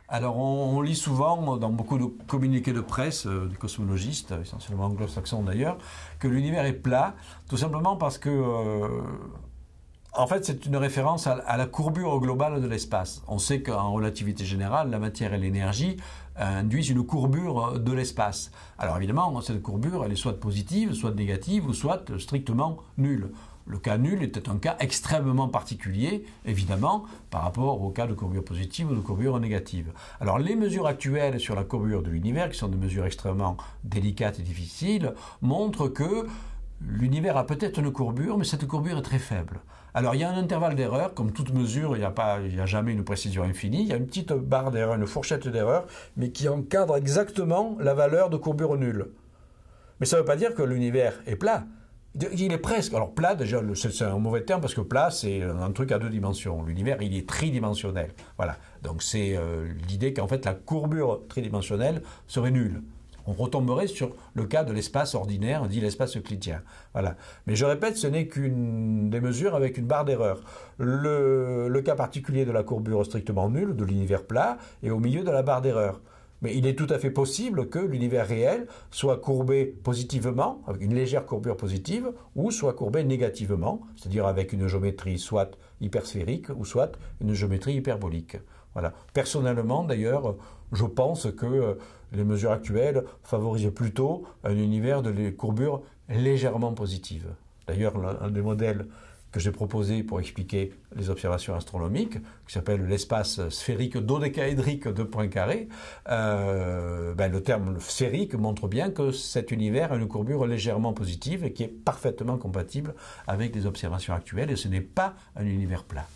Alors, on lit souvent dans beaucoup de communiqués de presse, des cosmologistes, essentiellement anglo-saxons d'ailleurs, que l'univers est plat, tout simplement parce que, en fait, c'est une référence à la courbure globale de l'espace. On sait qu'en relativité générale, la matière et l'énergie induisent une courbure de l'espace. Alors évidemment, cette courbure, elle est soit positive, soit négative, ou soit strictement nulle. Le cas nul était un cas extrêmement particulier, évidemment, par rapport au cas de courbure positive ou de courbure négative. Alors les mesures actuelles sur la courbure de l'univers, qui sont des mesures extrêmement délicates et difficiles, montrent que l'univers a peut-être une courbure, mais cette courbure est très faible. Alors il y a un intervalle d'erreur, comme toute mesure, il n'y a jamais une précision infinie, il y a une petite barre d'erreur, une fourchette d'erreur, mais qui encadre exactement la valeur de courbure nulle. Mais ça ne veut pas dire que l'univers est plat. Il est presque. Alors plat, déjà, c'est un mauvais terme parce que plat, c'est un truc à deux dimensions. L'univers, il est tridimensionnel. Voilà. Donc c'est l'idée qu'en fait la courbure tridimensionnelle serait nulle. On retomberait sur le cas de l'espace ordinaire, dit l'espace euclidien. Voilà. Mais je répète, ce n'est qu'une des mesures avec une barre d'erreur. Le cas particulier de la courbure strictement nulle, de l'univers plat, est au milieu de la barre d'erreur. Mais il est tout à fait possible que l'univers réel soit courbé positivement, avec une légère courbure positive, ou soit courbé négativement, c'est-à-dire avec une géométrie soit hypersphérique, ou soit une géométrie hyperbolique. Voilà. Personnellement, d'ailleurs, je pense que les mesures actuelles favorisent plutôt un univers de courbures légèrement positives. D'ailleurs, un des modèles que j'ai proposé pour expliquer les observations astronomiques, qui s'appelle l'espace sphérique dodécaédrique de Poincaré, le terme sphérique montre bien que cet univers a une courbure légèrement positive et qui est parfaitement compatible avec les observations actuelles, et ce n'est pas un univers plat.